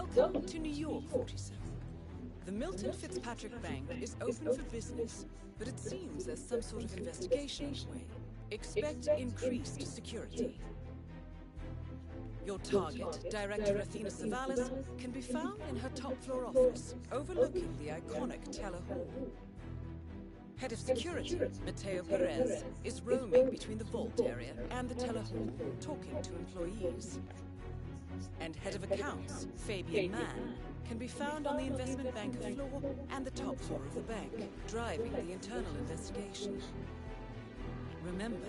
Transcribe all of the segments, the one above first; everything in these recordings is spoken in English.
Welcome to New York, 47. The Milton Fitzpatrick Bank is open for business, but it seems there's some sort of investigation underway. Expect increased security. Your target, Director Athena Savalas, can be found in her top-floor office, overlooking the iconic Teller Hall. Head of Security, Mateo Perez, is roaming between the vault area and the Teller Hall, talking to employees. And Head of Accounts, Fabian Mann, can be found on the investment banker floor and the top floor of the bank, driving the internal investigation. Remember,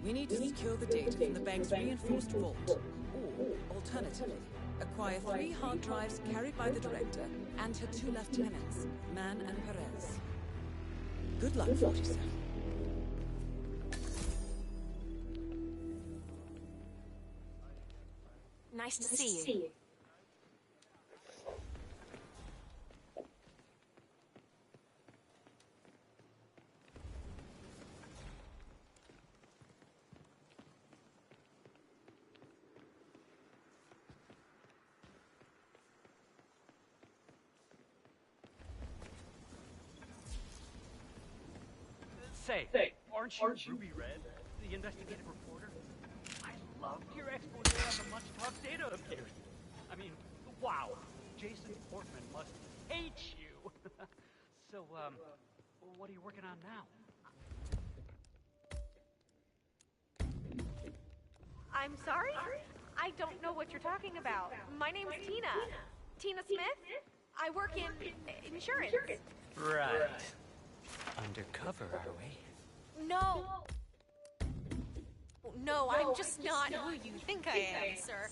we need to secure the data from the bank's reinforced vault, or, alternatively, acquire 3 hard drives carried by the director and her 2 lieutenants, Mann and Perez. Good luck, 47. Nice to see you. Say, aren't you Ruby Red, the investigative reporter? I loved your expose on the much-talked data appearance. I mean, wow, Jason Portman must hate you. So, what are you working on now? I'm sorry? I don't know what you're talking about. My name's Tina. Tina Smith. I work in insurance. Right. Undercover, are we? No. No, I'm just not who you think I am, sir.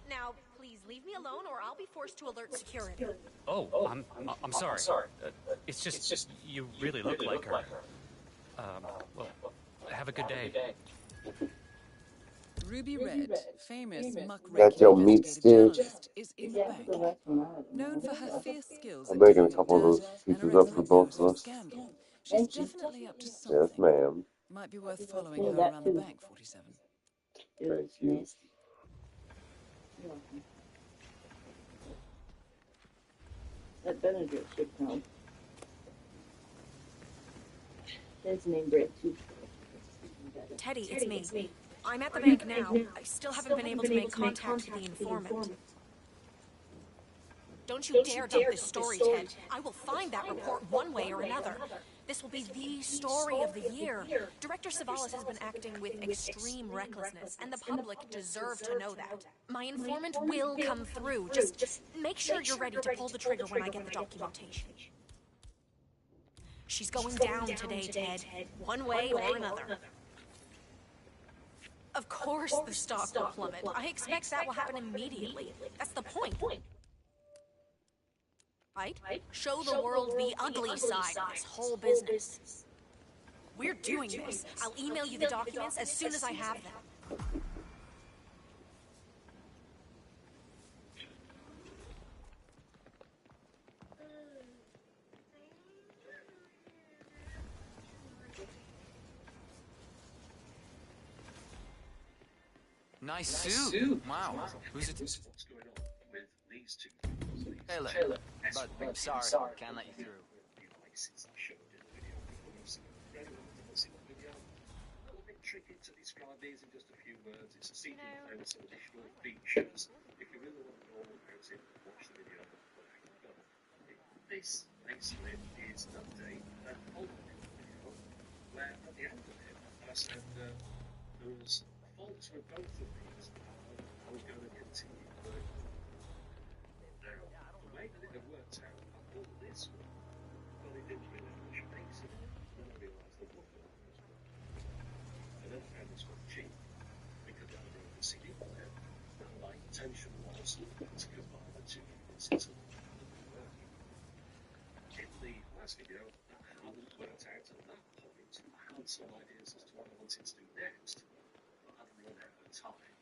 Now, please leave me alone or I'll be forced to alert security. Oh, I'm sorry. It's just you really look like her. Well, have a good day. Ruby Red, famous Got your muckraking meat investigative stitch. journalist, is in the bank. Known for her fierce skills I'm at making a digging couple of up those dirt and her pieces up for both expert of powers of us. scandal, she's definitely up to Yes, something. ma'am. Might be worth following her around the bank, 47. Thank you. That Benedict should come. His name Brett too. Teddy, it's me. I'm at the bank now. I still haven't been able to make contact with the informant. Don't you dare dump this story, Ted. I will find that report one way or another. This will be the story of the year. Director Savalas has been acting with extreme recklessness, and the public deserve to know that. My informant will come through. Just make sure you're ready to pull the trigger when I get the documentation. She's going down today, Ted. One way or another. Of course the stock will plummet. I expect that will happen immediately. That's the point. Right? Show the world the ugly side of this whole business. We're doing this. I'll email you the documents as soon as I have them. Nice suit. Wow. Who's it? What's going on with these two? Taylor. But I'm sorry, can't let you through. Since I showed in the video before, you've seen the video. A little bit tricky to describe these in just a few words. It's a sequence with some additional features. If you really want to know more about it, watch the video. This basically is an update that followed the video, where at the end of it, I said there was faults with both of these. I was going to continue working on them. Now, the way that it had worked out, I thought this one, but it didn't really have much space in it. Then I realised the wood one was one. And then I found this one cheap, because I had the CD player, and my intention was to combine the two units into one. In the last video, that hadn't worked out at that point. I had some ideas as to what I wanted to do next. I'd run out of time.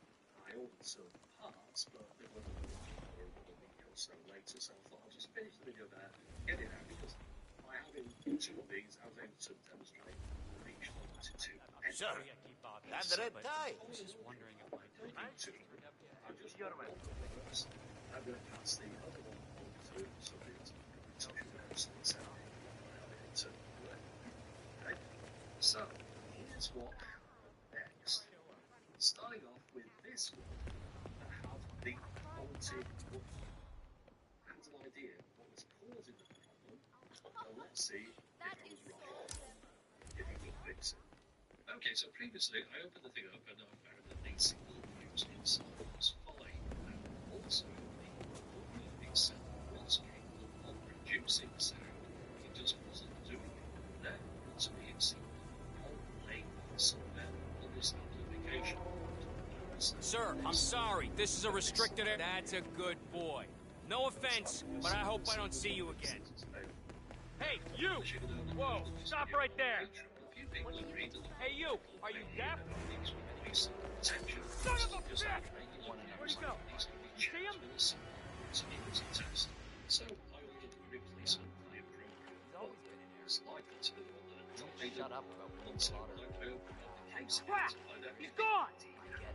I ordered some parts, but they weren't for another week or so later, so I thought I'll just finish the video there, get it out, because by having 2 of these, I was able to demonstrate each one to 2. Sir, and the red tie. I was just wondering if my I just want to I'm going to pass the other one on through so that it's tell you where it's sounding and how it turned away. Okay? So, here's what happened next. Starting off with this one that had the faulty woofer. I had an idea what was causing the problem. Now let's see if I was right. If I could fix it. Okay, so previously I opened the thing up and I found that the signal used inside was fine. And also the woofer itself was capable of producing sound. It just wasn't doing it there. So we had seen a fault laying somewhere on this amplification board. Sir, I'm sorry. This is a restricted area. That's a good boy. No offense, but I hope I don't see you again. Hey, you! Whoa, stop right there! Hey, you! Are you deaf? Son of a bitch! Where'd he go? You see him? So it was a test. So I ordered a replacement for the appropriate one. It's likely to be the one that I Shut up about once I opened up the case. Crap! He's gone!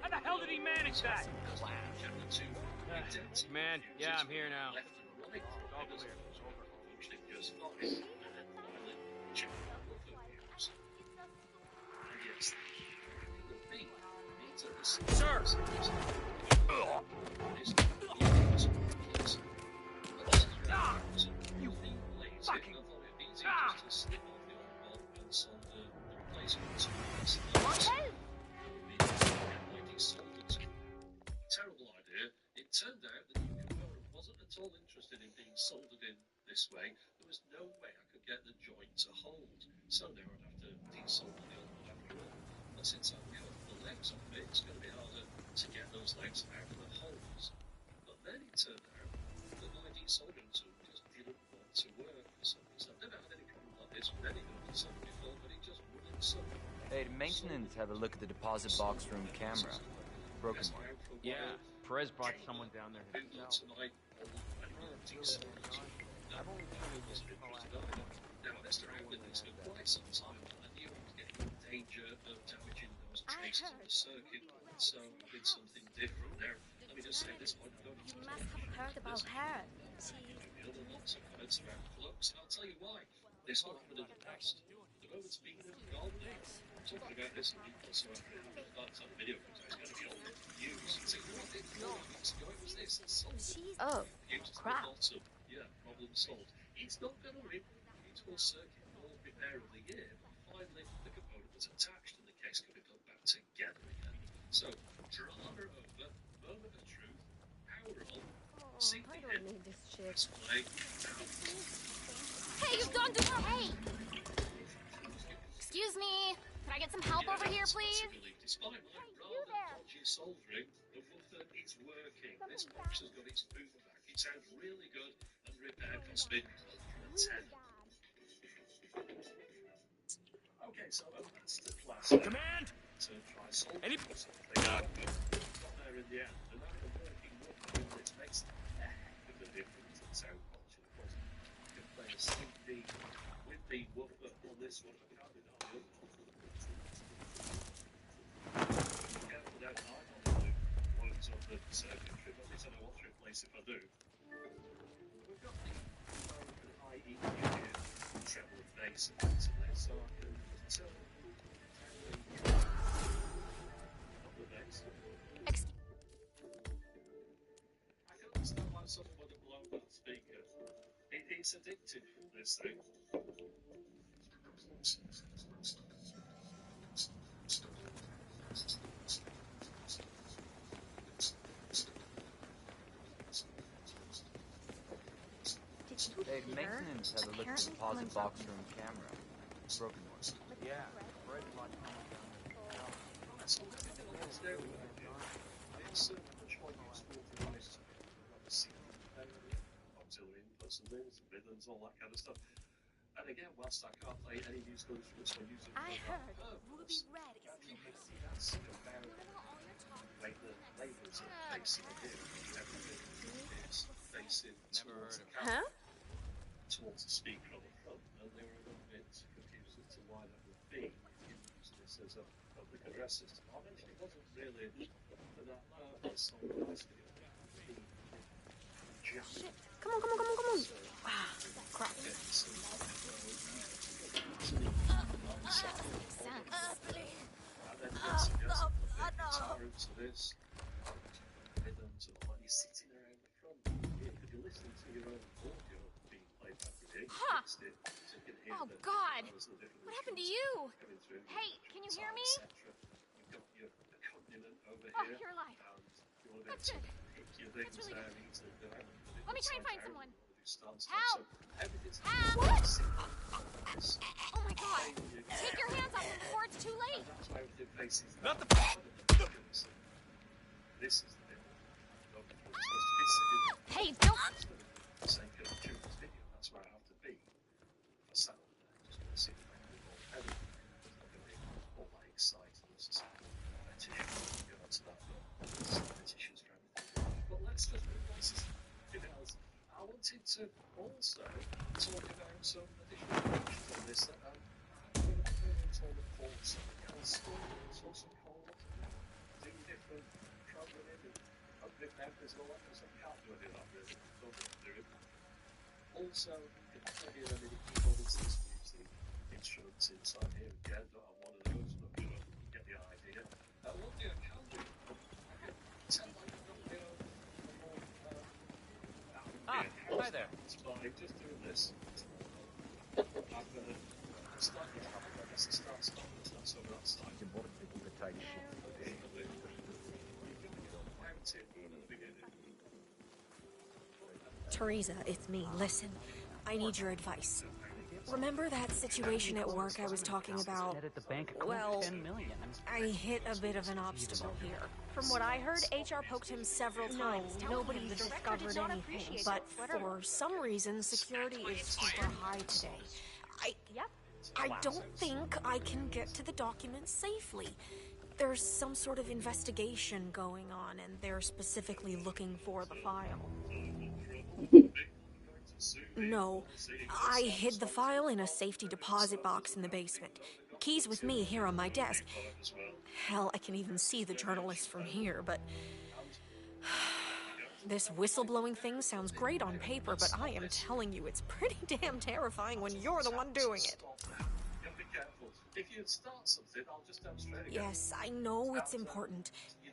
How the hell did he manage that? Man, yeah, I'm here now. Left and right, all clear. Functioning just fine. And then finally, check out the views. And yes, the B means that the Sir! You fucking... Just to slip off the old bulb and solve the replacement. Terrible idea. It turned out that the component wasn't at all interested in being soldered in this way. There was no way I could get the joint to hold. So now I'd have to desolder the old one after all. But since I've cut the legs off it, it's going to be harder to get those legs out of the holes. But then it turned out that my desoldering tool just didn't want to work for some reason. I've never had any problem like this with any solder before, but it just wouldn't solder. Hey, maintenance have a look at the deposit box room camera. Broken one. Yeah, Perez brought someone down there himself. Now, I messed around with this for quite some time, and I knew I was getting in danger of damaging those traces of the circuit, so I did something different there. Let me just say at this point, I don't You must have heard about her. the other lots of comments around flux, and I'll tell you why. This will happen in the past. The moment's been gone now. I'm talking about this in detail, so after that's on the video, because it's going to be all used. So what did 4 weeks ago it was this? Oh, crap. Yeah, problem solved. It's not going to rip into a circuit board repair of the year, but finally the component was attached and the case could be put back together again. So, drama over, moment of truth, power on, see I the don't end, need this shit. display, Hey, you don't do that! Hey! Excuse me. Can I get some help over here, please? Despite my rather dodgy soldering, the woofer is working. This box has got its boom back. It sounds really good, and repair cost me under a 10. Okay, so that's the class. Command! So try soldering Any... something out. Got there in the end, and now the working woofer unit makes a heck of a difference in sound quality. Of course, I can play a CD with the woofer on this one. I can't do that on the other one. Careful down the line on the loads of the circuitry, but at least I know what to replace if I do. We've got the IE unit treble and bass effectively, so I can turn up the bass. I can understand why someone would have blown that speaker. It's addictive, this thing. Hey, maintenance have a look at the deposit box room camera. Broken one. Yeah, Perez brought someone down there. That's all everything else there with it. It's much more useful to use auxiliary inputs and things, rhythms, all that kind of stuff. And again, whilst I can't play any musical instruments or music, I heard Ruby Red is you can see that's about the labels are facing here. Everything is facing towards the camera, towards the speaker on the front, and they were a little bit confused as to why that would be if you use this as a public address system. I mentioned it wasn't really that loud, it's on the last video. Shit. Come on, come on, come on, come on. Ah, crap. And then yes, it goes from the guitar into this rhythms and while you're sitting around the front, you could be listening to your own audio being played back with you. Huh. Mixed it, so you can hear Oh, the God. colours of the different What happened to instruments you? coming through, Hey, can you hear me? etc. You've got your accompaniment over Oh, here, you're alive. and you want to be That's able to good. pick your That's things really down good. into the Let me try and find down, someone. you want to do start, Help! so everything's Help! what? Oh my God! Take your hands off him before it's too late! That's why everything faces Not the- This is the bit. It's supposed to be sitting Hey, don't... for the sake of children's video. That's where I have to be. If I sat over there, just want to see the back of the head. It's not going to be all that exciting. It's just a competition. Go on to that, but it's competitions for everything. But let's just move on to something else. I wanted to also talk about some additional features on this that I'm going to talk about calls. Can still some calls, do different programming and opening members and all that kind of stuff. Can't do any of that really. Don't want to do it. Also, if I tell you any keyboard instruments, the instruments inside here again, don't have one of those, but you know, you get the idea. One thing I can do, I can tell like I've got my own Hi there. it's fine, just doing this. I'm going to start the top, I guess it starts off, it's not so that side. Teresa, it's me. Listen, I need your advice. Remember that situation at work I was talking about? At the bank, Well, 10 million. I hit a bit of an obstacle here. From what I heard, HR poked him several times. Nobody's discovered anything. But for some reason, security is super high today. I don't think I can get to the documents safely. There's some sort of investigation going on, and they're specifically looking for the file. No, I hid the file in a safety deposit box in the basement. Keys with me here on my desk. Hell, I can even see the journalist from here, but... This whistleblowing thing sounds great on paper, but I am telling you, it's pretty damn terrifying when you're the one doing it. If you start something, I'll just demonstrate it. Yes, I know it's important,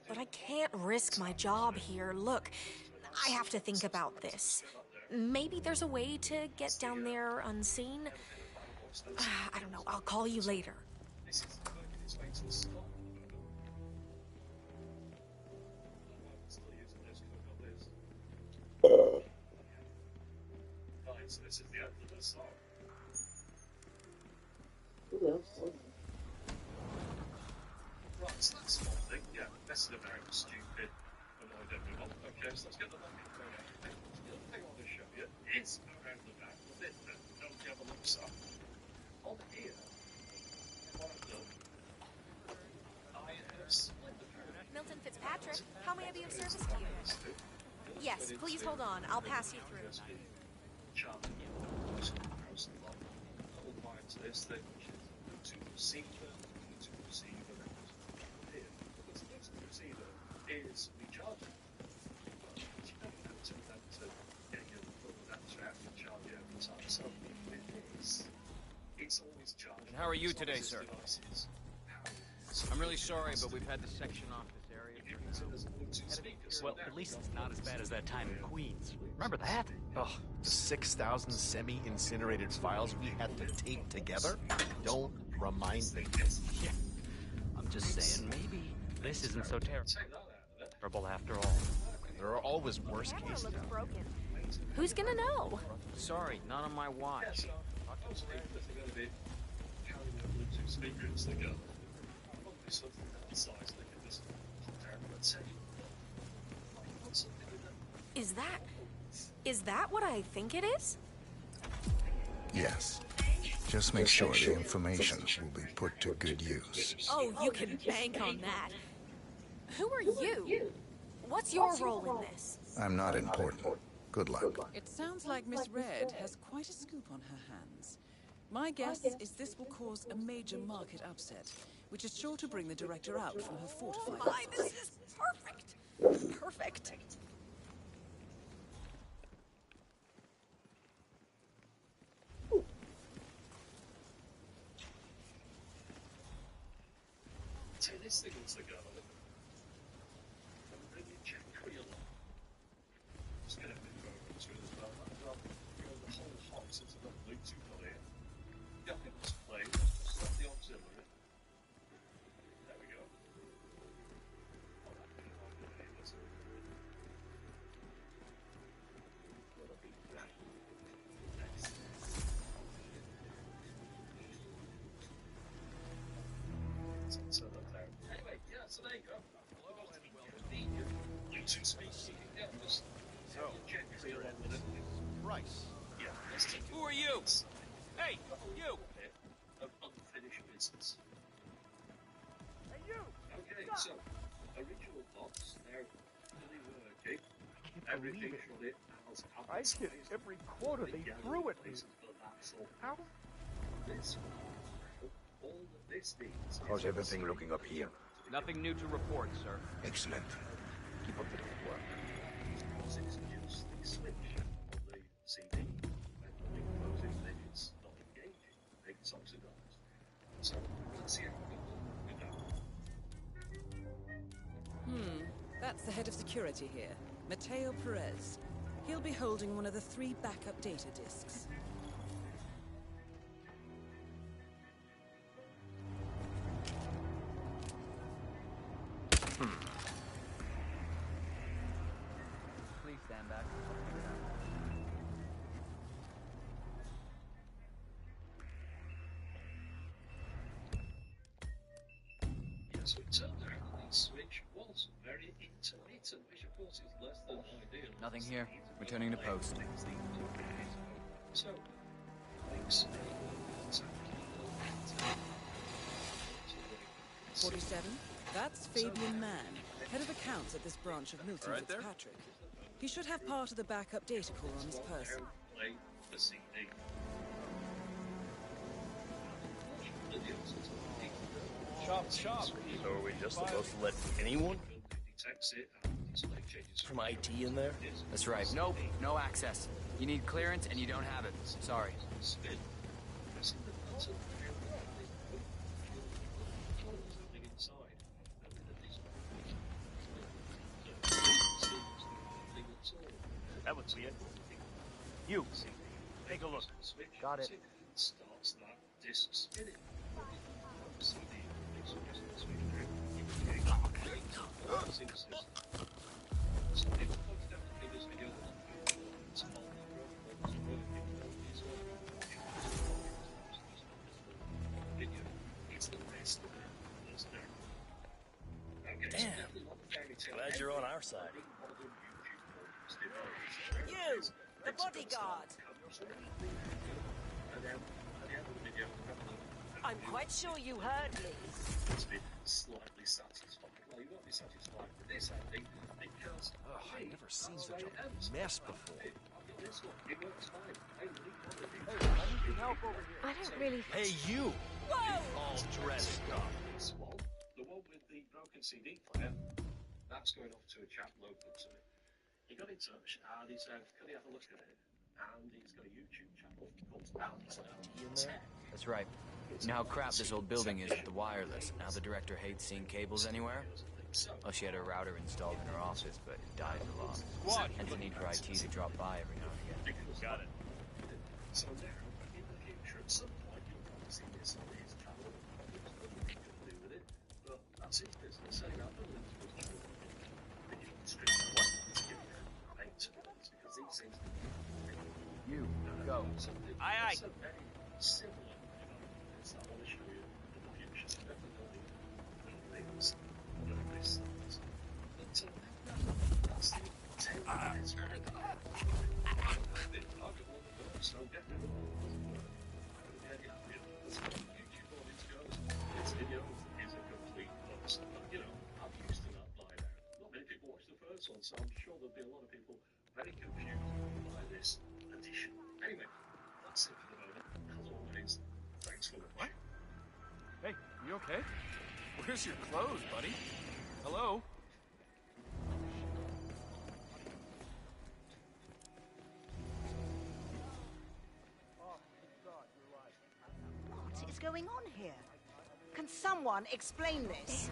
but I can't risk my job here. Look, I have to think about this. Maybe there's a way to get down there unseen. I don't know, I'll call you later. This is working its way to a stop. I'm still using this because I've got this. Right, so this is the end of the song. Who else was it? Right, so that's one thing. Yeah, messing about, stupid, annoyed everyone. Okay, so let's get the locking code out. The other thing I want to show you is around the back, the bit that nobody ever looks at. On here, what I've done, I have split the parameter. Milton Fitzpatrick, how may I be of service to you? Yes, please hold on. I'll pass you through. Charging you. I'll wire to this thing, which is Bluetooth receiver, Bluetooth receiver, then here. But the Bluetooth receiver is rechargeable. But you don't have to get your full adapter out and charge it every time. So with this, it's always charged. And how are you today, sir? I'm really sorry, but we've had to section off this area. Well, at least it's not as bad as that time in Queens. Remember that? Oh, the 6,000 semi-incinerated files we had to tape together? Don't remind me. Yeah. I'm just saying, maybe this isn't so terrible after all. There are always worse Camera cases. looks broken. Who's gonna know? Sorry, not on my watch. Those speakers are going to be carrying their Bluetooth speakers together. Probably something that size they can just put down and say, I want something with them. Is that what I think it is? Yes. Just make sure the information will be put to good use. Oh, you can bank on that. Who are you? What's your role in this? I'm not important. Good luck. It sounds like Miss Red has quite a scoop on her hands. My guess is this will cause a major market upset, which is sure to bring the director out from her fortified... My, this is perfect. Perfect. take this thing once they go. And bring your check for your lot. Just get a bit of over to it as well. I'll the whole hog since I've got the loot you've got here. Got people's plane, just stop the auxiliary. There we go. So anyway, yeah, so there you go. Bluetooth speaking, yeah, just check clear on with it. Rice. Yeah, let's take Who are you? Hey, you! Of unfinished business. Hey, you! Okay, so original box, they're fully working. Everything from it has I get every quarter they threw at me. How? This all that this needs. How's everything looking up here? Nothing new to report, sir. Excellent. Keep up the good work. Because it's just the switch on the CD, and the closing thing is not engaging. It's oxidized. So let's see how we go. That's the head of security here, Mateo Perez. He'll be holding one of the 3 backup data disks. Please stand back. Yes, we turned out that the switch was very intermittent, which of course is less than ideal. Nothing here. Returning to post. So, thanks. 47? That's Fabian Mann, head of accounts at this branch of Milton Fitzpatrick. He should have part of the backup data core on his person. Play the CD. Shop. So are we just supposed to let anyone from IT in there? That's right. Nope. No access. You need clearance and you don't have it. Sorry. That was weird. You, take a look. Got it. Starts that disc spinning. It's the best of it. Damn. Glad you're on our side. You, the bodyguard. I'm quite sure you heard me. It's been slightly satisfied. Well, you won't be satisfied with this, Andy, because I've never seen such a mess before. this one, it works fine. I Hey, I need some help over here. I don't really... Hey, you! Whoa! All dressed up. This one, the one with the broken CD player, that's going off to a chap local to me. He got in touch and he said, can he have a look at it? And he's got a YouTube channel called Tech. That's right. You know how crap this old building is with the wireless, and how the director hates seeing cables anywhere? Well, she had a router installed in her office, but it died a lot. Hence the need for IT to drop by every now and again. Got it. So now, in the future, at some point, you'll probably see this on his channel. There's nothing to do with it, but that's his business. Setting up the links with children. Video stream to give them maintenance, because these things... You, go. Aye. So very similar developments that I want to show you in the future. So definitely things like this. But that's the 10 minutes. So definitely YouTube audience goes, this video is a complete loss. But you know, I'm used to that by now. Not many people watch the first one, so I'm sure there'll be a lot of people very confused by this addition. Anyway, that's it for the moment. As always, thanks for watching. Hey, you okay? Where's your clothes, buddy? Hello? What is going on here? Can someone explain this?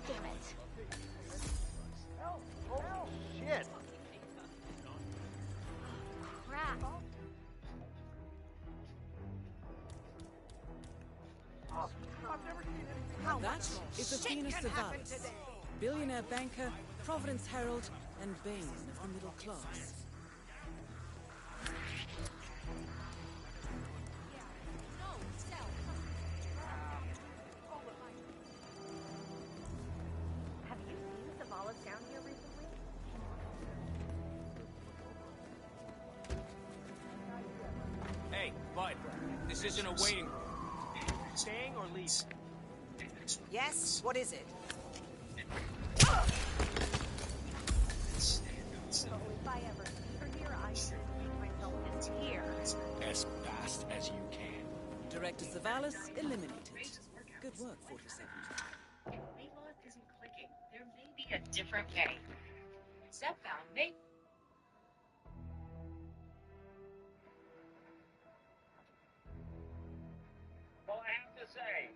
Damn it. Shit. Crap. That is Athena Savalas, billionaire banker, Providence Herald, and bane of the middle class. Have you seen Savalas down here recently? Hey, bud, this isn't a waiting room. Staying or leaving? Yes? What is it? So if I ever see her here, I should make myself in tears. As fast as you can. Director Savalas eliminated. Good work, 47. Weight loss isn't clicking. There may be a different way. Step found, maybe. Well, I have to say,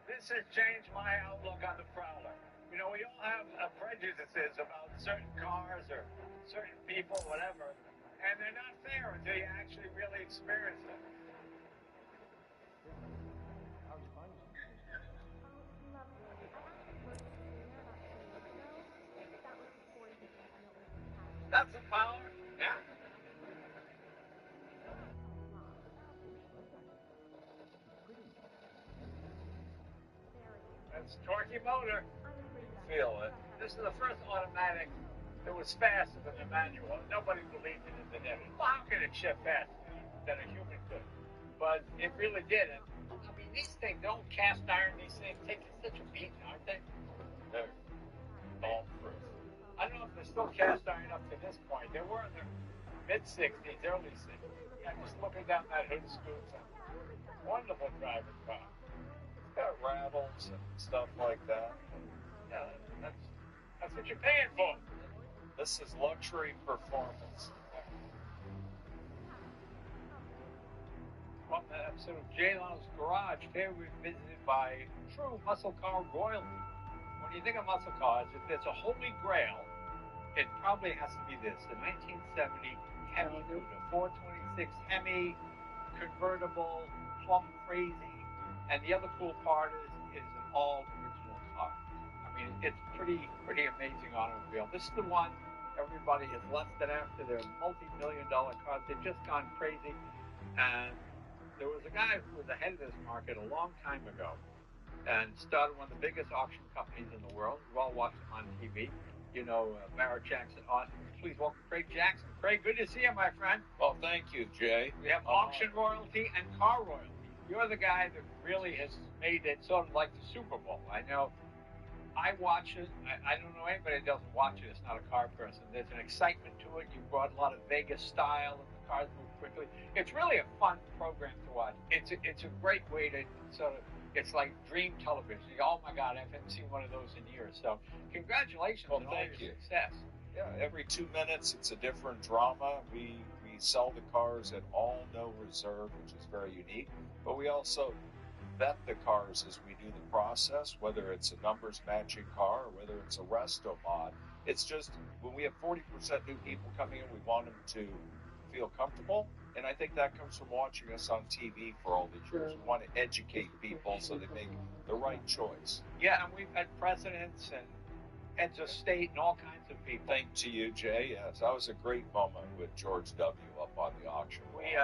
this has changed my outlook on the Prowler. You know, we all have prejudices about certain cars or certain people, whatever, and they're not fair until you actually really experience them. That's the power. Yeah. That's torquey motor. Feel it. This is the first automatic that was faster than the manual. Nobody believed it in the day. Well, how can it shift faster than a human could? But it really did. And I mean, these things don't cast iron. These things take such a beating, aren't they? They're bomb-proof. I don't know if they're still cast iron up to this point. They were in the mid-60s, early 60s. Yeah, just looking down that hood scoop. Wonderful driving car. It's got rattles and stuff like that. Yeah, that's what you're paying for. This is luxury performance. From that episode of J. Leno's Garage, here we're visited by true muscle car royalty. When you think of muscle cars, if there's a holy grail, it probably has to be this: the 1970 Hemi Cuda, 426 Hemi, convertible, plum crazy, and the other cool part is an all original car. I mean, it's pretty amazing automobile. This is the one everybody has lusted after. They're multi-million-dollar cars. They've just gone crazy. And there was a guy who was ahead of this market a long time ago and started one of the biggest auction companies in the world. You all watch them on TV. You know, Barrett Jackson Austin. Please welcome Craig Jackson. Craig, good to see you, my friend. Well, thank you, Jay. We have auction royalty and car royalty. You're the guy that really has made it sort of like the Super Bowl. I know I watch it. I don't know anybody that doesn't watch it. It's not a car person. There's an excitement to it. You brought a lot of Vegas style, and the cars move quickly. It's really a fun program to watch. It's a great way to sort of. It's like dream television. Oh my God, I haven't seen one of those in years. So congratulations on all your success. Yeah, every 2 minutes it's a different drama. We sell the cars at all no reserve, which is very unique. But we also vet the cars as we do the process, whether it's a numbers matching car or whether it's a resto mod. It's just when we have 40% new people coming in, we want them to feel comfortable. And I think that comes from watching us on TV for all these years. We want to educate people so they make the right choice. Yeah, and we've had presidents and heads of state and all kinds of people. Thank to you, Jay. Yes, that was a great moment with George W. up on the auction. We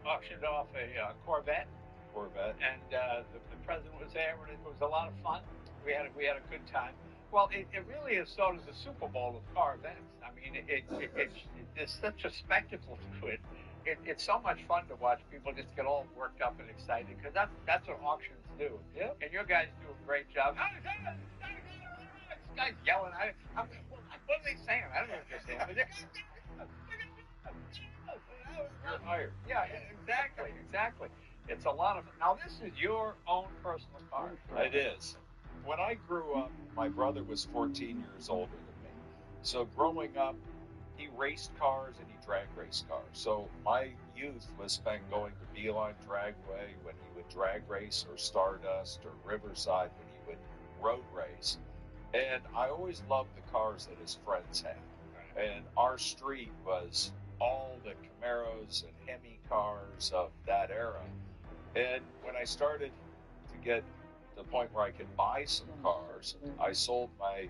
auctioned off a Corvette. And the president was there, and it was a lot of fun. We had a good time. Well, it really is sort of the Super Bowl of car events. I mean, there's such a spectacle to it. It's so much fun to watch people just get all worked up and excited, because that's what auctions do. Yeah. And your guys do a great job. This guy's yelling at it. What are they saying? I don't know what they're saying. You're hired. Yeah, exactly. It's a lot of fun. Now, this is your own personal car. It is. When I grew up, my brother was 14 years older than me. So growing up, he raced cars and he drag raced cars. So my youth was spent going to Beeline Dragway when he would drag race, or Stardust, or Riverside when he would road race. And I always loved the cars that his friends had. And our street was all the Camaros and Hemi cars of that era. And when I started to get to the point where I could buy some cars, I sold my...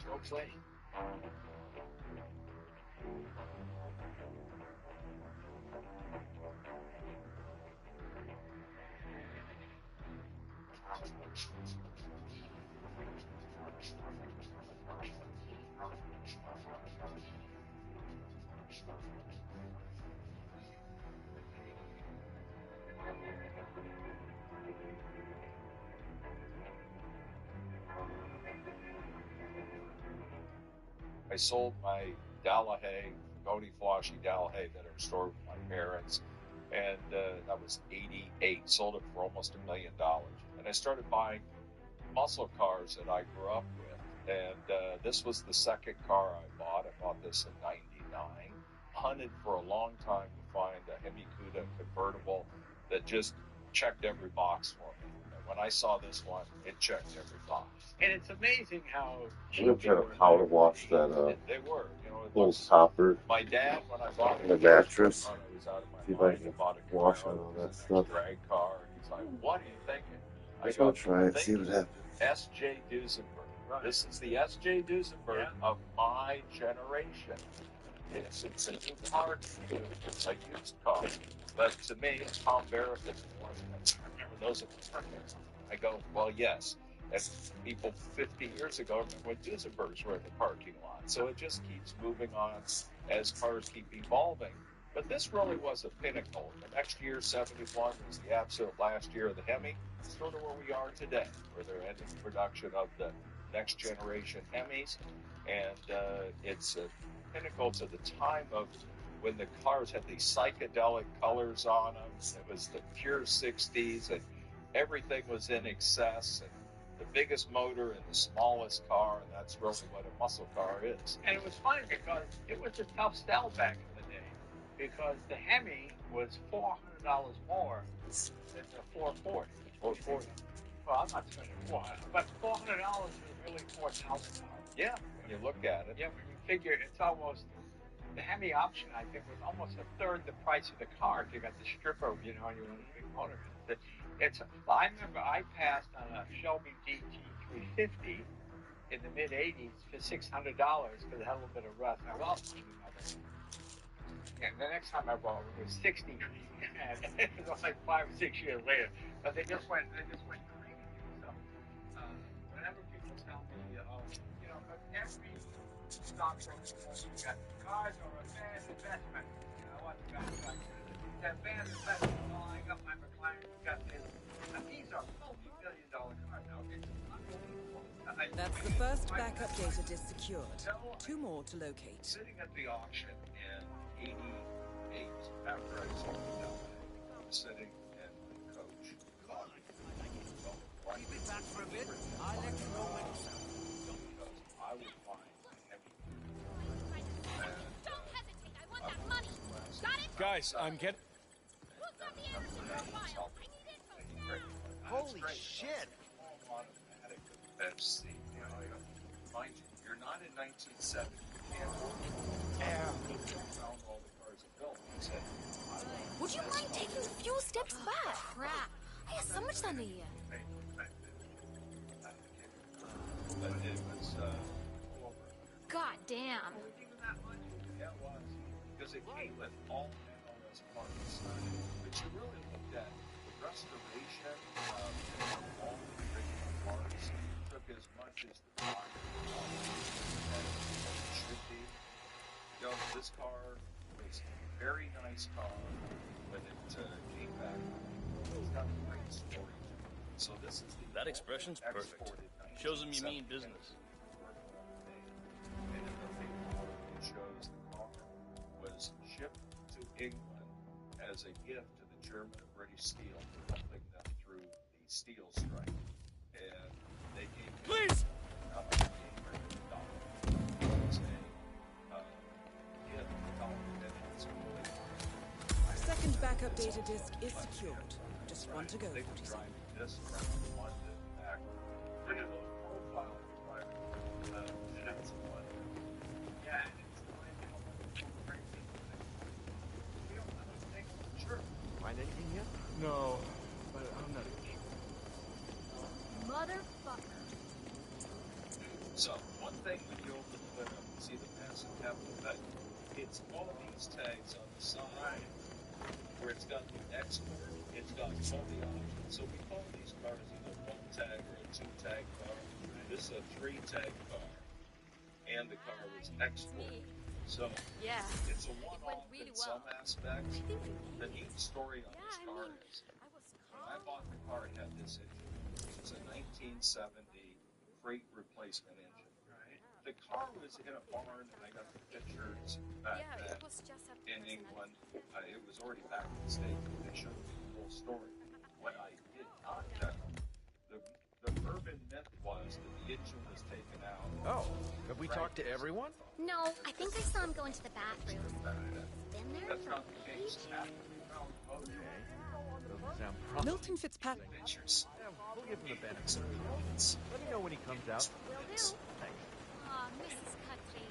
Go play. I sold my Delahaye, Goni Floshy Delahaye that I restored with my parents, and that was 88. Sold it for almost $1 million. And I started buying muscle cars that I grew up with. And this was the second car I bought. I bought this in 99. Hunted for a long time to find a Hemi Cuda convertible that just checked every box for me. And when I saw this one, it checked every box. And it's amazing how I'm gonna try to power wash that They were, little copper my dad, when I bought in the mattress. I was out of my See if mind. I can Bought a wash Camaro, out all that it was a stuff. drag car, and he's like, "What are you thinking?" I guess I'll try it, see what happens. S.J. Duesenberg. Right. This is the S.J. Duesenberg of my generation. It's a new car to you. It's a used car. But to me, Tom Barrett was the one that, remember those are perfect. I go, well, yes. And people 50 years ago remember when Duesenbergs were in the parking lot. So it just keeps moving on as cars keep evolving. But this really was a pinnacle. The next year, 71, was the absolute last year of the Hemi, sort of where we are today, where they're ending production of the next generation Hemis. And it's a pinnacle to the time of when the cars had these psychedelic colors on them. It was the pure 60s, and everything was in excess, and the biggest motor in the smallest car, and that's really what a muscle car is. And it was funny because it was a tough sell back in the day, because the Hemi was $400 more than the 440. 440. Well, I'm not spending $400, but $400 is really $4,000. Yeah, when you look at it. Yeah, when you figure it's almost, the Hemi option, I think, was almost a third the price of the car if you got the stripper, and you want a big motor. I remember I passed on a Shelby GT 350 in the mid 80s for $600 because it had a little bit of rust. I well, and the next time I bought it was 60 grand. It was like 5 or 6 years later, but they just went crazy. So whenever people tell me, because every stockbroker knows you got cars are a bad investment. I want the guy to like it's a bad investment. Well, I got my McLaren, got this. And these are multi-billion-dollar cars now. It's unbelievable. That's the first backup data disk secured. 2 more to locate. Sitting at the auction in 88, after I sold the Delahaye, I was sitting in the coach, coffee. Keep it back for a bit. I'll let you know when it's out. Because I would find a Hemi. Don't hesitate. I want that money. Got it? Guys, I'm getting... Who's got the answer for a while? I need it. Holy shit! Mind you, you're not in 1970. Would you mind taking a few steps back? Crap. I have so much under here. God damn. Because it came with all NLS parts. But you really looked at the restoration of all the original parts. Took as much as the time as it should be. This car was a very nice car when it came back. It's got a great story. So this is That expression's perfect. Shows them you mean business. And in the paperwork, it shows the car was shipped to England as a gift to the German and British Steel for helping them through the steel strike. and they gave me Please! Second backup data disk is secured. Just one to go, 47. This from London back. Look at those profiles, right? That's one. Yeah, it's crazy. We don't understand the church. Find anything yet? No, but I'm not sure. Motherfucker. So, one thing when you open the window and see the massive capital effect, it's all these tags on the side where it's got the export, it's got all the options. So we call these cars either one tag or a two tag car. This is a three tag car, and the car was exported. So Yeah, it's a it one-off went really in some well. aspects. The neat story on this car is when I bought the car, it had this engine. It was a 1970 freight replacement engine. The car was in a barn, and I got the pictures back then in England. It was already back in the States, and they showed me the whole story. What I did not know, the urban myth was that the engine was taken out. Oh, have we talked to everyone? No, I think I saw him go into the bathroom. Been there That's for not the case. Sound promising. Milton Fitzpatrick. We'll give him the benefit. Let me know when he comes out. Will do. Thanks. Aw, Mrs. Cutry.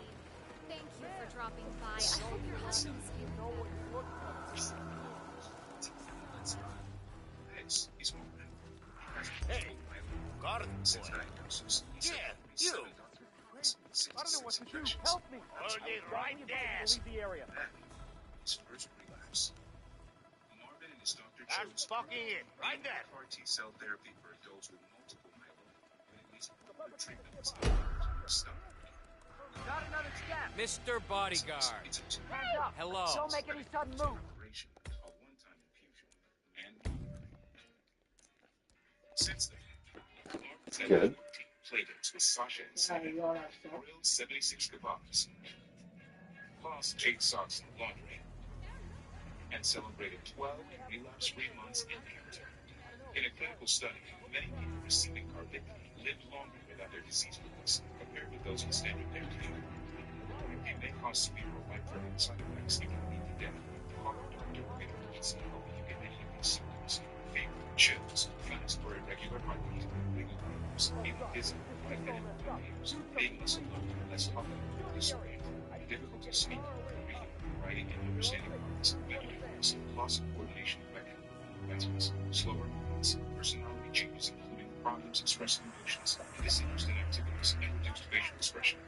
Thank you for dropping by. I hope your husband's feeling better. He's moving. Hey, garden boy. Yeah, you. Garden, what to do? Help me! Hold it right there. Leave the area. His first relapse. Marvin and his doctor That's chose fucking it. Right there. CAR T-cell therapy for adults with multiple myeloma. When at least one of the treatment was stopped. Not another step. Mr. Bodyguard. It's a Hands up. Hello. Don't make any sudden move. operation, a one-time infusion, and since then, Marvin's had 14 playdowns with Sasha and Simon, grilled 76 kebabs, lost 8 socks in laundry, and celebrated 12 relapse-free months in marriage. In a clinical study, many people receiving Carvicti lived longer without their disease progress compared with those on standard therapy. It may cause severe or life-threatening side effects, even lead to death. Call a doctor or get emergency help if you get any of these symptoms: fever, chills, fast or irregular heartbeat, wiggle arms, feeling dizzy, lightheaded, behaviors, being muscle low, less confident, disoriented, difficulty speaking, reading, writing, and understanding words, memory loss, loss of coordination and recognition, slower movements, personality changes including problems expressing emotions, disinterested activities, and reduced facial expression,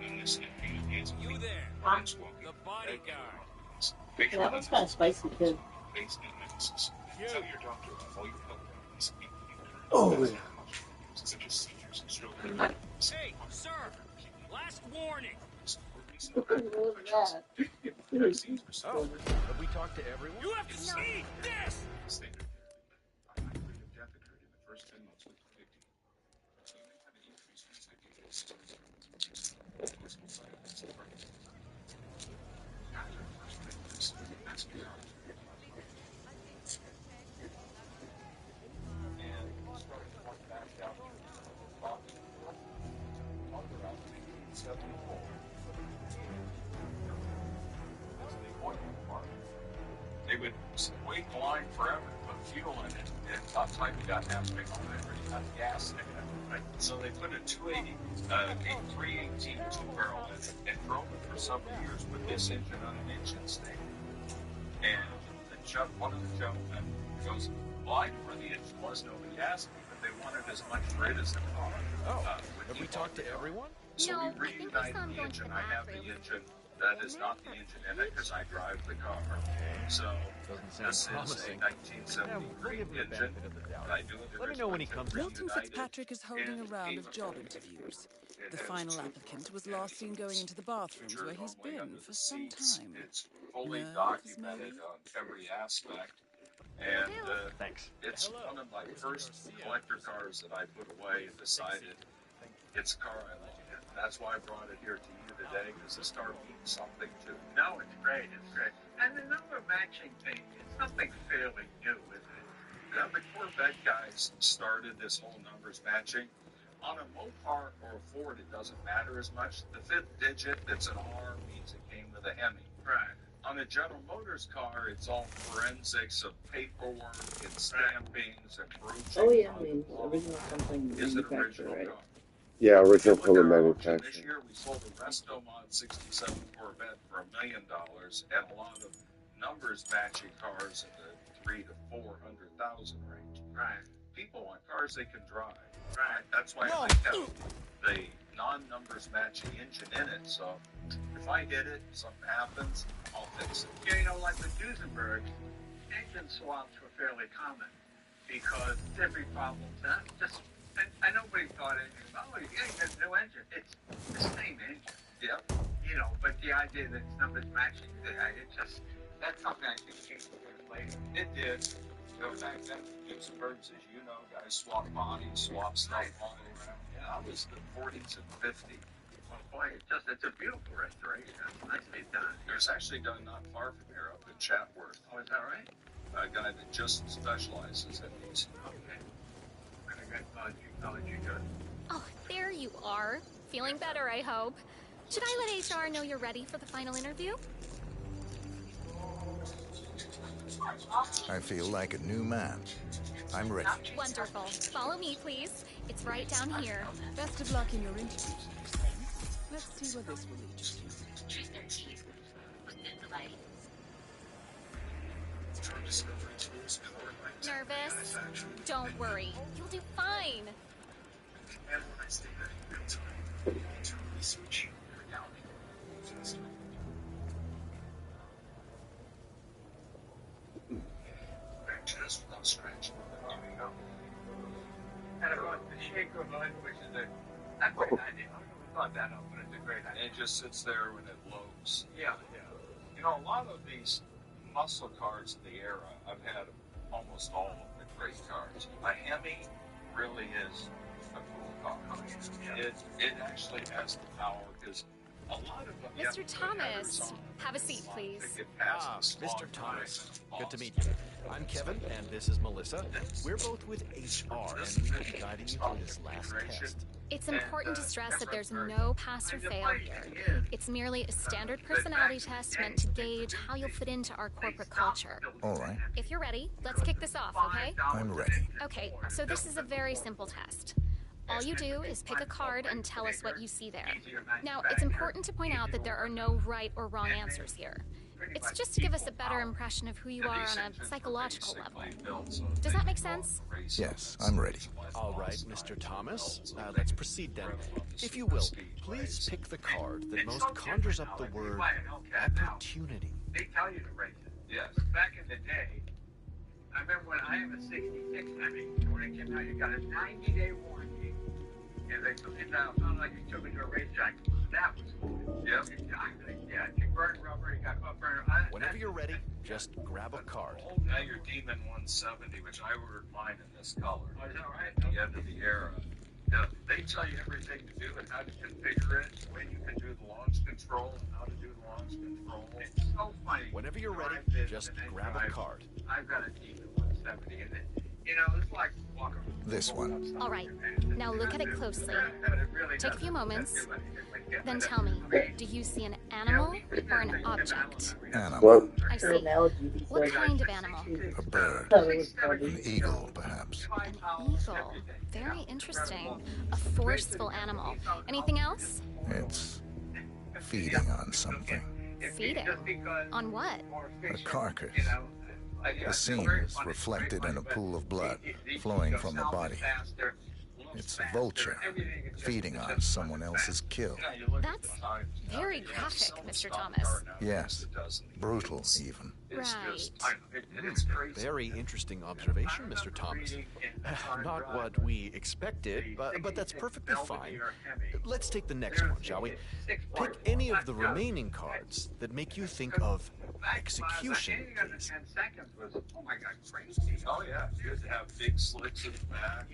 numbness, and pain of hands and You feet, there. balance walking, The bodyguard. facial That was kind of spicy too. face and nemesis. Tell your doctor about all your health problems, including Oh, current yeah. such as seizures, stroke, Hey, sir. Last warning. What was that? Oh, have we talked to everyone? You have to see this. Standard therapy. A high rate of death occurred in the first 10 months with Carvicti. So you may have an increased risk of possible side effects of Carvicti. After the first treatments, that's beyond. And started going back down to Bobby. Longer out in 1974. As the oil part. They would wait in line forever to put fuel in it, and by the time you got halfway home, they already had gas in it. Right? So they put a 318 two-barrel in it and drove it for several years with this engine on an engine stand. And one of the gentlemen goes, well, I knew where the engine was, nobody asked me, but they wanted as much grit as the car. Oh, have we talked to everyone? So No, we I think I reunited saw him the go into engine. the I have the bathroom. engine. That is not the engine in it because I drive the car. So Doesn't sound this is a promising. 1973 We'll give him the engine. benefit of the doubt. But I do it Let me know when he comes out. Milton Fitzpatrick is holding a round of job interviews. The final applicant was last seen going into the bathrooms where he's been for some time. It's fully Nerves, documented maybe? on every aspect. And Thanks. it's one of my first collector cars that I put away and decided it's a car I love. That's why I brought it here to you today, because this car means something to me. No, it's great, it's great. And the number matching thing, it's nothing fairly new, is it? Yeah, the Corvette guys started this whole numbers matching. On a Mopar or a Ford, it doesn't matter as much. The fifth digit that's an R means it came with a Hemi. Right. On a General Motors car, it's all forensics of paperwork and stampings and broaching. Oh yeah, I mean, original something Is it manufacturer, original right? car? Yeah, original Look from the at our auction manufacturer. this year, we sold a Resto Mod 67 Corvette for $1 million, and a lot of numbers matching cars in the 300,000 to 400,000 range. Right. People want cars they can drive. Right. That's why I kept the non-numbers matching engine in it. So if I hit it, something happens, I'll fix it. Yeah, you know, like with Duesenberg, engine swaps were fairly common because every problem, I nobody thought anything about, oh, yeah, you got a new engine. It's the same engine. Yep. You know, but the idea that it's numbers matching, that's something I think came later. It did. You know, back then, Duesenbergs, as you know, guys swap bodies, swap stuff all around. Yeah, I was the 40s and 50s. Well, boy, it's a beautiful restoration. It's nicely done. It was actually done not far from here, up in Chatworth. Oh, is that right? A guy that just specializes in these. Okay. Very good. Knowledge you good. Oh, there you are. Feeling better, I hope. Should I let HR know you're ready for the final interview? I feel like a new man. I'm ready. Wonderful. Follow me, please. It's right down here. Best of luck in your interview. Let's see where this will lead you to. Choose their teeth within the light. Nervous? Don't worry. You'll do fine. Analyze data in real time to research reality. Just without scratching. There we go. And of course, the shaker hood, which is a great idea. I thought that up, but it's a great idea. And it just sits there when it loads. Yeah. You know, a lot of these muscle cars of the era, I've had almost all of the great cars. A Hemi really is a cool car. It actually has the power because a lot of them. Mr. Thomas, have a seat, please. Mr. Thomas. Good to meet you. I'm Kevin, and this is Melissa. We're both with HR, and we will be guiding you through this last test. It's important to stress that there's no pass or fail here. It's merely a standard personality test meant to gauge how you'll fit into our corporate culture. All right, If you're ready, let's kick this off, okay? I'm ready. Okay, so this is a very simple test. All you do is pick a card and tell us what you see there. Now, it's important to point out that there are no right or wrong answers here. It's just to give us a better impression of who you are on a psychological level. Does that make sense? Yes, I'm ready. All right, Mr. Thomas. Let's proceed then. If you will, please pick the card that most conjures up the word opportunity. They tell you to rate it. Yes. Back in the day, I remember when I am a 66, when it came out, you got a 90-day warranty. And they took it down, sounded like you took it to a racetrack. That was cool. Yep. Yeah, you burn rubber, you got burn. Whenever you're ready, just grab a card. Now your Demon 170, which I ordered mine in this color. Oh, is that right? At the end of the era. Yeah, they tell you everything to do and how to configure it, when you can do the launch control, and how to do the launch control. It's so funny. Whenever you're ready, just grab a card. I've got a Demon 170 in it. You know, it's like walking. This one. All right, now look at it closely. Take a few moments, then tell me, do you see an animal or an object? Animal. I see. What kind of animal? A bird. An eagle, perhaps. An eagle. Very interesting. A forceful animal. Anything else? It's feeding on something. Feeding? On what? A carcass. The scene is reflected in a pool of blood flowing from the body. It's a vulture feeding on someone else's kill. That's very graphic, Mr. Thomas. Yes, brutal even. Right. Very interesting observation, Mr. Thomas. Not what we expected, but that's perfectly fine. Let's take the next one, shall we? Pick any of the remaining cards that make you think of execution, please. 10 seconds was, oh my God, crazy. Oh yeah, you have to have big slits in the back,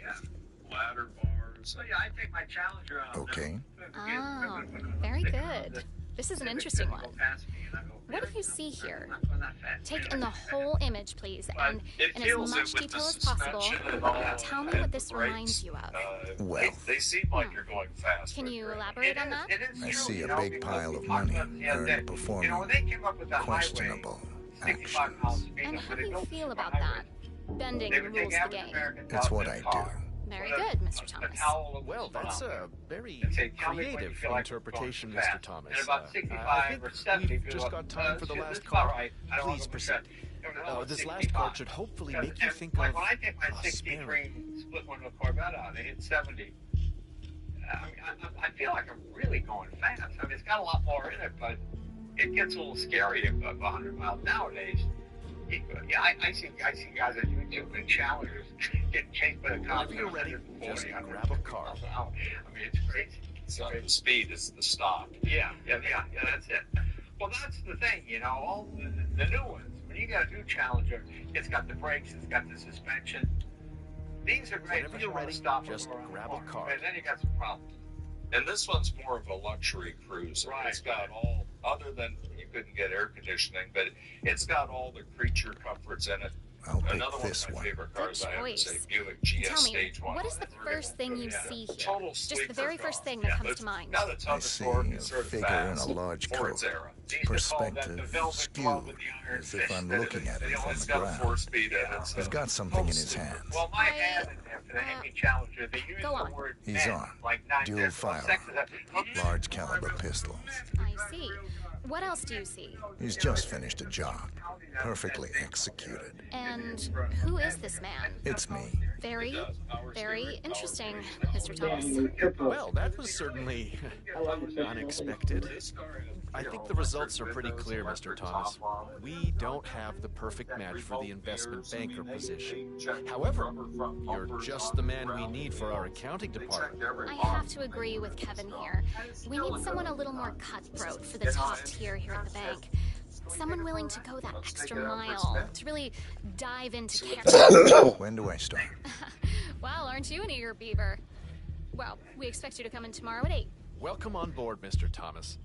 ladder bars. So yeah, I take my Challenger out. Okay. Oh, very good. This is an interesting one. What do you see here? Take in the whole image, please, and in as much detail as possible, tell me what this reminds you of. Well, they seem like you're going fast. Can you elaborate on that? I see a big pile of money earned performing questionable actions. And how do you feel about that? Bending the rules of the game. It's what I do. Very good, Mr. Thomas. Well, that's a very creative interpretation, Mr. Thomas. I think we've just got time for the last card. Please proceed. This last card should hopefully make you think of when I take my 63 split one with Corvette out, I hit 70. I feel like I'm really going fast. I mean, it's got a lot more in it, but it gets a little scary above 100 miles nowadays. Yeah, I see guys on YouTube and challengers getting chased by the cops. Whenever you're ready, just grab a car. I mean, it's crazy. It's not the speed, it's the stop. Yeah, that's it. Well, that's the thing, all the new ones. When you got a new Challenger, it's got the brakes, it's got the suspension. These are great. Whenever you're ready, just grab a car. And then you got some problems. And this one's more of a luxury cruiser. Right. It's got all, other than you couldn't get air conditioning, but it's got all the creature comforts in it. I'll pick Another one this of my one. favorite cars I have is choice. a Buick GS Tell me, Stage 1. what is the first thing you see here? Total Just the very first thing that comes to mind. Now that's I see a figure in a large coat. Perspective skewed, as if I'm looking at him from It's the got a ground. 4-speed in it. He's got something in his hands. Well, my ad in there for the Hemi Challenger, they use Go the on. word He's men, armed, like dual firearm, large caliber pistols. I see. What else do you see? He's just finished a job, perfectly executed. And who is this man? It's me. Very, very interesting, Mr. Thomas. Well, that was certainly unexpected. I think the results are pretty clear, Mr. Thomas. We don't have the perfect match for the investment banker position. However, you're just the man we need for our accounting department. I have to agree with Kevin here. We need someone a little more cutthroat for the top tier here at the bank. Someone willing to go that extra mile, to really dive into character. When do I start? Well, aren't you an eager beaver? Well, we expect you to come in tomorrow at 8. Welcome on board, Mr. Thomas.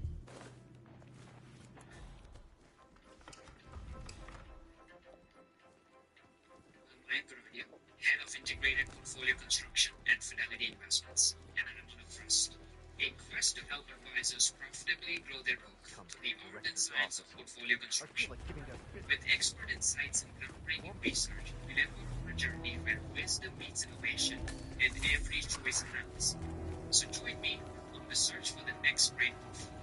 Mike Romania, Head of Integrated Portfolio Construction and Fidelity Investments, and I'm Amanda Frost. A quest to help advisors profitably grow their book to the art and science of portfolio construction. With expert insights and groundbreaking research, we'll embark on a journey where wisdom meets innovation and every choice counts. So join me on the search for the next great portfolio.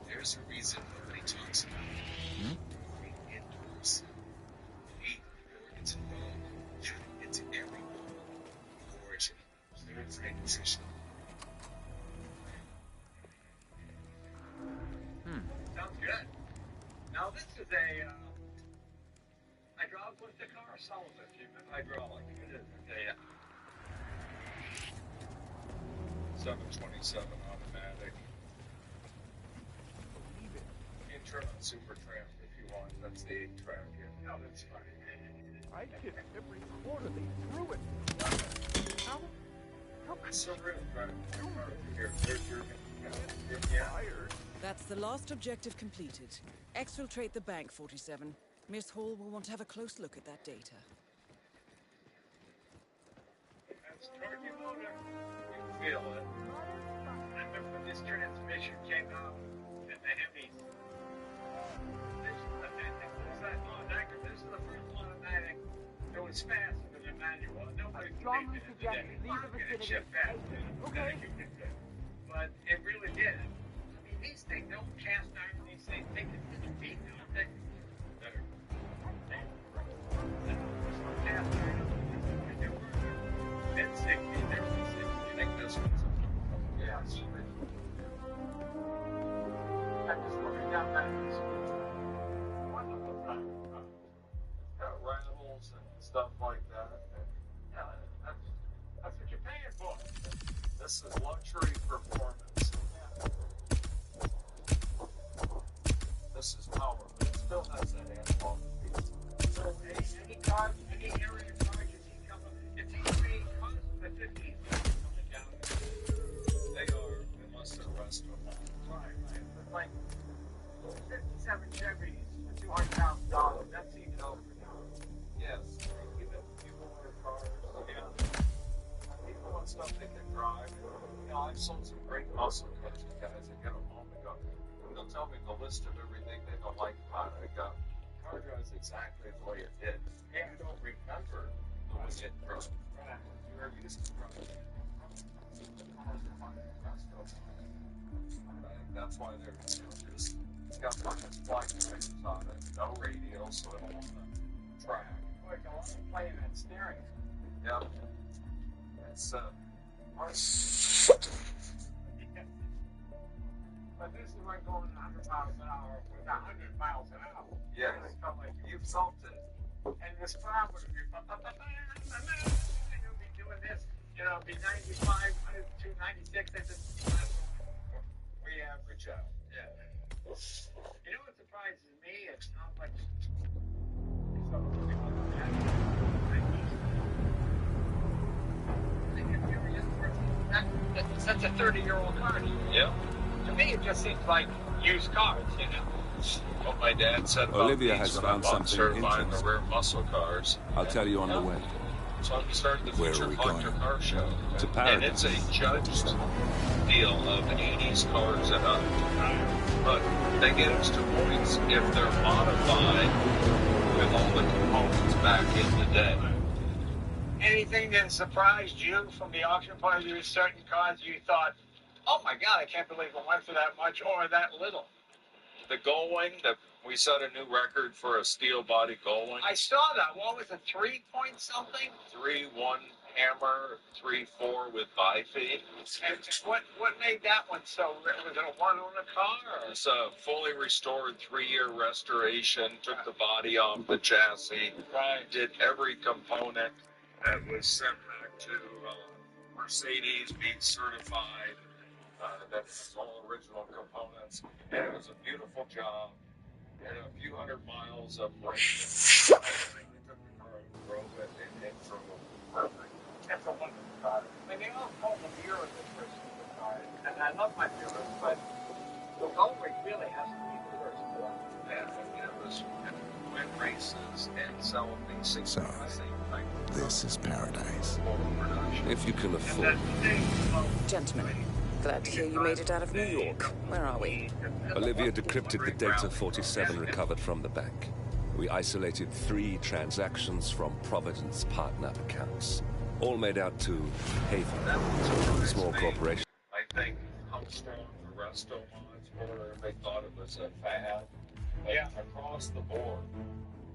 There's a reason nobody talks about it. In person. It's involved. It's every origin. Clear trade position. Sounds good. Now this is a hydraulic lift the car, solid lift, hydraulic. It is, okay, 727 automatic. Internal super tram if you want. That's the 8 tram here. No, that's fine. I did every quarter they threw it. How? It's so real, right? Here, That's the last objective completed. Exfiltrate the bank, 47. Miss Hall will want to have a close look at that data. That's turkey motor. You feel it. I remember when this transmission came out in the Hemis. This is the first automatic. It was faster than the manual. Nobody predicted it today. It shipped faster. Okay. But it really did. I mean, these things don't cast iron. These things take it to the feet, don't they? Cast iron. Mid-60s, early 60s. I think this one's. Yeah, it's I'm just looking down that. Wonderful time. Got rattles and stuff like that. Yeah, that's what you're paying for. This is luxury performance. This is power, but it still has that analog piece. So any car, any area car you see coming, it's easy cars in the 50s coming down. They are like 57 Chevys for $200,000. That's even over now. Yes, even people want cars. Yeah. People want stuff they can drive. You know, I've sold some great muscle cars to guys that get them home and go, they'll tell me the list of everything they don't like about it. I go, car drives exactly the way it did. And I don't remember the way it drove. You're used to driving. That's why they're just, it's got buckets flight tires on it, no radio, so it'll on the track. Like a lot of playing that steering. Yep. It's, But this is like going 100 miles an hour with 100 miles an hour. yes, Like you've felt it. And this car would be, you'll be doing this, you know, be 95, 102, 96, and just We average out. Yeah. You know what surprises me? It's not like that's a 30-year-old car. Yeah. To me, it just seems like used cars, you know. What my dad said about Olivia these has when found I bought something certifying the interesting. rare muscle cars. I'll tell you on the way. So I'm starting the Where Future are we Collector going? Car Show. To And it's a judged deal of 80s cars and up. But they get us to points if they're modified with all the components back in the day. Anything that surprised you from the auction point of view, certain cars you thought, oh my God, I can't believe it went for that much or that little. The Gullwing, we set a new record for a steel body Gullwing. I saw that. What was it, 3 point something? 3-1 hammer, 3-4 with bi-feed. And what made that one so? Was it a one-owner car? Or? It's a fully restored 3-year restoration. Took the body off the chassis. Right. Did every component that was sent back to Mercedes, being certified. That's all original components. And it was a beautiful job. And a few hundred miles of range. I took the car and drove it, and it drove perfect. That's a wonderful car. I mean, they all call the Buick the first car, and I love my Buick, but the Gullwing really has to be the first one. And it was win races and sell these 6 So, this is paradise. If you can afford. Gentlemen, glad to hear you made it out of New York. Where are we? Olivia decrypted the data 47 recovered from the bank. We isolated 3 transactions from Providence partner accounts. All made out to Haven, small corporation. I think how strong the resto mods were. They thought it was a fad. Yeah, across the board.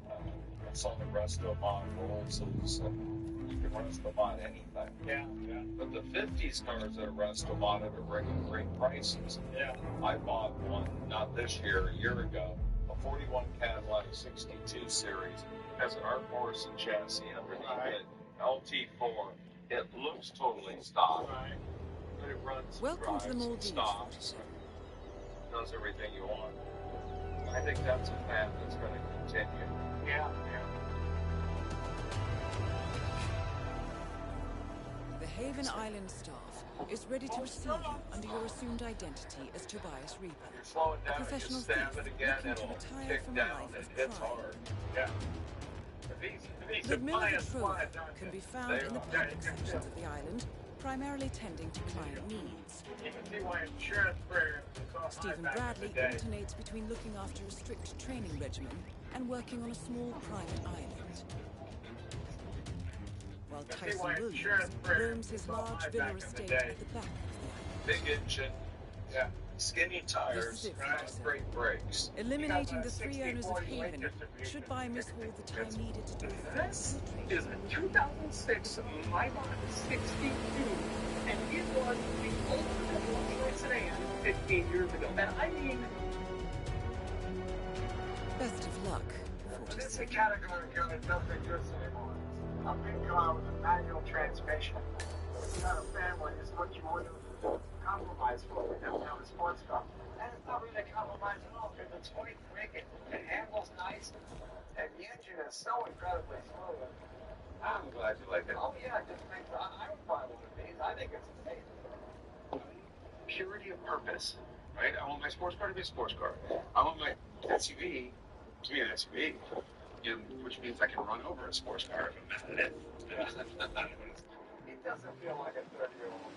I saw the resto mod rolls. You can resto mod anything. Yeah. But the 50s cars that are resto modded are great prices. Yeah. I bought one, not this year, a year ago, a 41 Cadillac 62 series. Has an Art Morrison chassis underneath it. LT4. It looks totally stock. Right. But it runs, Welcome to the drives, Maldives. stops, does everything you want. I think that's a path that's going to continue. Yeah. The Haven Island staff is ready to receive you under your assumed identity as Tobias Reaper, You're slowing a down, and you professional stab thief it again, looking to it'll retire kick from a down life and of hits crime. hard. Yeah. The mill of Trova can be found in the public sections of the island, primarily tending to client needs. You can see why insurance premiums are so high Stephen back in Bradley the day. alternates between looking after a strict training regimen and working on a small private island. While Tyson Williams roams his large villa estate at the back of the island. Big engine, yeah, skinny tires, great brakes. Eliminating the 3 owners of Haven should buy Miss Hall the time needed to do a This is a 2006 Maybach 62, and it was the ultimate luxury sedan 15 years ago. And I mean, Best of luck. this is a category car that doesn't exist anymore. A big car with a manual transmission. If you got a family, it's what you would have compromised for. You have a sports car. And it's not really a compromise at all because it's quite quick. It handles nice. And the engine is so incredibly smooth. I'm glad you like it. Oh, yeah, I would buy one of these. I think it's amazing. purity of purpose, right? I want my sports car to be a sports car. I want my SUV to be an SUV, which means I can run over a sports car if I'm mad at it. It doesn't feel like a 30-year-old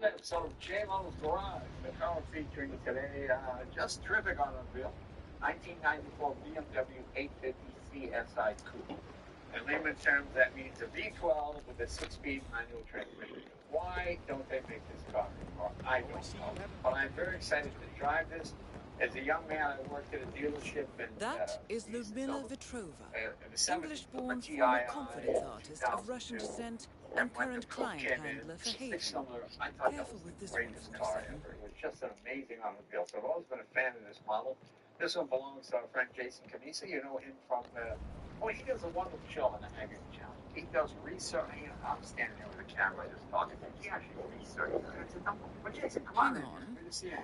car. So J-Lo's Garage, the car we're featuring today, just terrific automobile. 1994 BMW 850 CSI Coupe. In layman terms, that means a V12 with a 6-speed manual transmission. Why don't they make this car anymore? I don't know. But I'm very excited to drive this. As a young man, I worked at a dealership in... That is Lyudmila Vetrova, English-born former confidence artist of Russian descent and current client handler for Hitman. Careful with this one, 47. It was just an amazing automobile. So I've always been a fan of this model. This one belongs to our friend Jason Camisa. You know him from... he does a wonderful show on the Haggard Channel. He does research. I'm standing there with a camera just talking to him. He actually researches. But Jason, come on.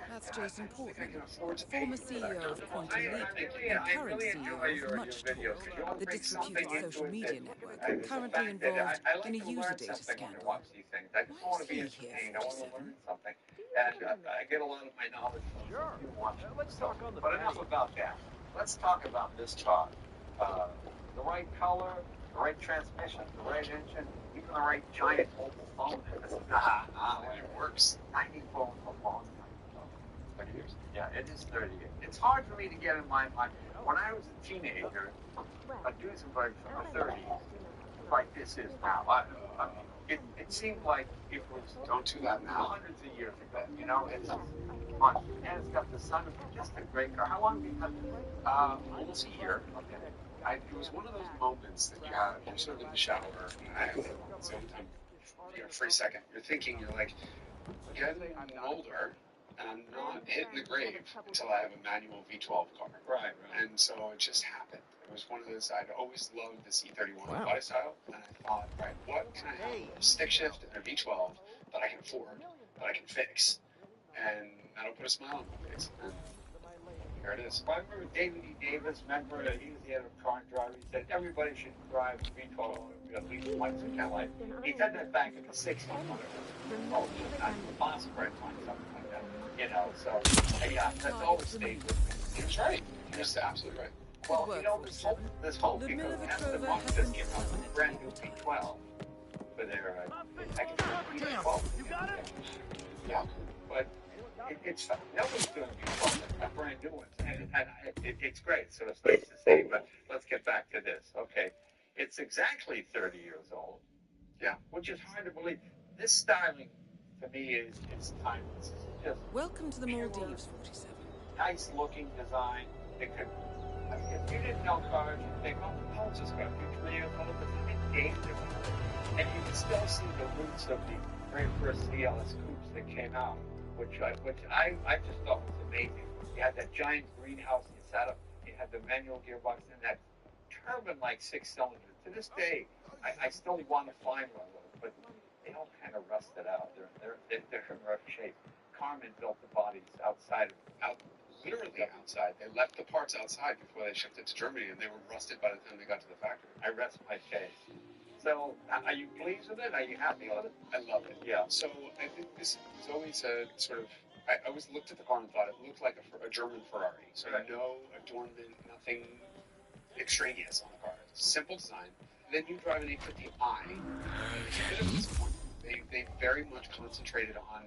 That's Jason Portman, former CEO of Quantum Leap and current CEO of Much Talk, the disreputed social media network, currently involved in a user data scandal. Why is he here, 47? And I get a lot of my knowledge from you watching. Let's talk on the But enough about that. Let's talk about this car. The right color, the right transmission, the right engine, even the right giant mobile phone in this. It works. 94 for a long time. 30 years? Yeah, it is 30 years. It's hard for me to get in my mind. When I was a teenager, a Duesenberg from the 30s, like this is now. It seemed like it was, don't do that now, hundreds of years ago. It's fun. And it's got the sun, just a great car. How long have you had this? Almost a year. Okay. It was one of those moments that you have, you're sort of in the shower, and sometime, for a second, you're thinking, you're like, getting older, and I'm not hitting the grave until I have a manual V12 car. Right. And so it just happened. It was one of those, I'd always loved this E31 lifestyle, and I thought, right, what can I have? A stick shift and a V12 that I can afford, that I can fix, and that'll put a smile on my face. And here it is. Well, I remember David E. Davis, member, he was the head of car driver. He said everybody should drive V12 at least once in their life. He said that back in the 60s. Oh, not possible, right? Something like that. So, yeah, that's always stayed with me. That's right. You're absolutely right. Well, this whole because Aston Martin just came out with a brand new V12 for their V12. You got it? Yeah, but it's fun. Nobody's doing V12. A brand new one. And it's great, so it's nice to say, but let's get back to this. Okay, it's exactly 30 years old. Yeah. Which is hard to believe. This styling, to me, is timeless. It's just Welcome to the Maldives, 47. Nice looking design. It could, if you didn't know cars, you'd think, oh, Pulse has got a few 3 years old, but it dated it. And you can still see the roots of the very first CLS coupes that came out, which I just thought was amazing. You had that giant greenhouse you sat up, you had the manual gearbox, and that turbine-like 6-cylinder. To this day, I still want to find one of those, but they all kind of rusted out. They're in rough shape. Carmen built the bodies literally outside. They left the parts outside before they shipped it to Germany, and they were rusted by the time they got to the factory. I rest my case. So, are you pleased with it? Are you happy with it? I love it. Yeah. So, I think this was always a sort of... I always looked at the car and thought it looked like a German Ferrari. So, no adornment, nothing extraneous on the car. Simple design. Then you drive an 850i, and it's a bit of a disappointment. They very much concentrated on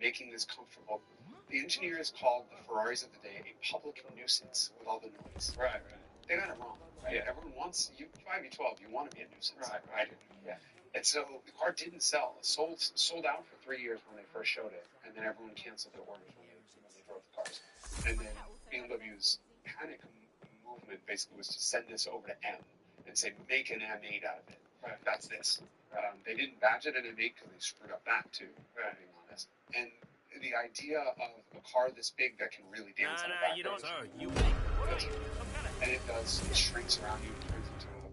making this comfortable. The engineers called the Ferraris of the day a public nuisance with all the noise. Right. They got it wrong. Right? Everyone wants, you drive V12, you want to be a nuisance. Right. Yeah. And so the car didn't sell. It sold out for 3 years when they first showed it, and then everyone canceled their orders when they drove the cars. And then BMW's panic movement basically was to send this over to M and say, make an M8 out of it. Right. That's this. They didn't badge it an M8 because they screwed up that too, being honest. And the idea of a car this big that can really dance on the back you don't. roads. Sir, you And it does. It shrinks around you and turns into a...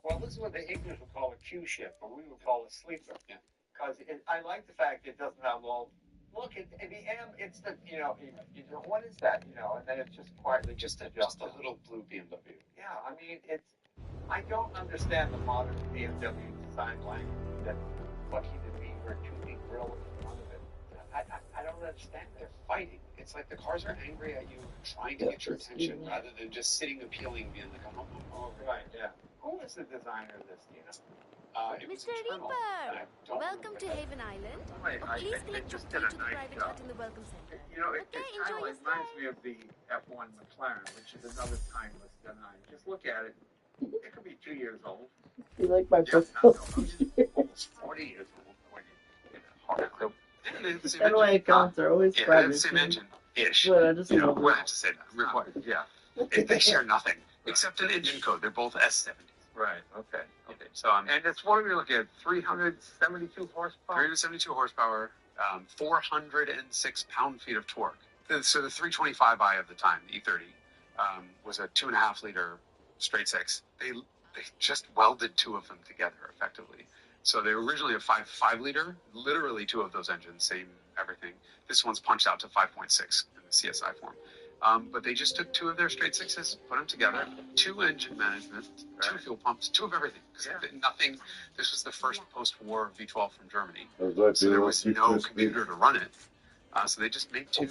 Well, this is what the English would call a Q ship, or we would call a sleeper. Yeah. Because I like the fact it doesn't have all... Look, at the M, it's the, what is that? And then it's just quietly just a little blue BMW. Yeah, I mean, I don't understand the modern BMW design language. That lucky to be or 2D grill in front of it. understand. They're fighting. It's like the cars are angry at you, trying to get your attention, rather than just sitting appealing, being like, oh, right, yeah. Who was the designer of this, Tina? It was Mr. internal. Reaper! Don't Welcome to remember. Haven Island. Wait, Please they collect your just key did a to the nice private job. hut in the Welcome Center. You know, it Okay, kind enjoy of your reminds stay. me of the F1 McLaren, which is another timeless design. Just look at it. It could be 2 years old. You like my Yeah, personal almost 40 years old when you get it hard. So, they have the same That's why engine. accounts are always Yeah, they have the private. same engine-ish. But I just You know, love well, I it. have to say that. Required, yeah. They share nothing, except an engine code. They're both S70s. Right, okay. So, and it's, what are we looking at, 372 horsepower? 372 horsepower, 406 pound-feet of torque. So the 325i of the time, the E30, was a 2.5-liter straight six. They just welded two of them together effectively. So they were originally a 5.5-liter, literally two of those engines, same everything. This one's punched out to 5.6 in the CSI form. But they just took two of their straight sixes, put them together, two engine management, two fuel pumps, two of everything. Because nothing, this was the first post-war V12 from Germany. So there was no computer to run it. So they just made two.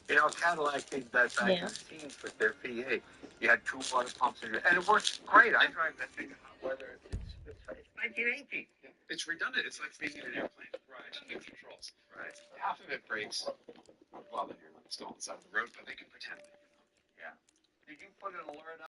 You know, Cadillac did that back in the teens with their V8. You had two water pumps in it, and it works great. I drive that thing in hot weather. It's 1918. It's redundant. It's like being in an airplane. Right. Two controls. Right. Half of it breaks while you're still on the side of the road, but they can pretend. Yeah. Did you put an alert on?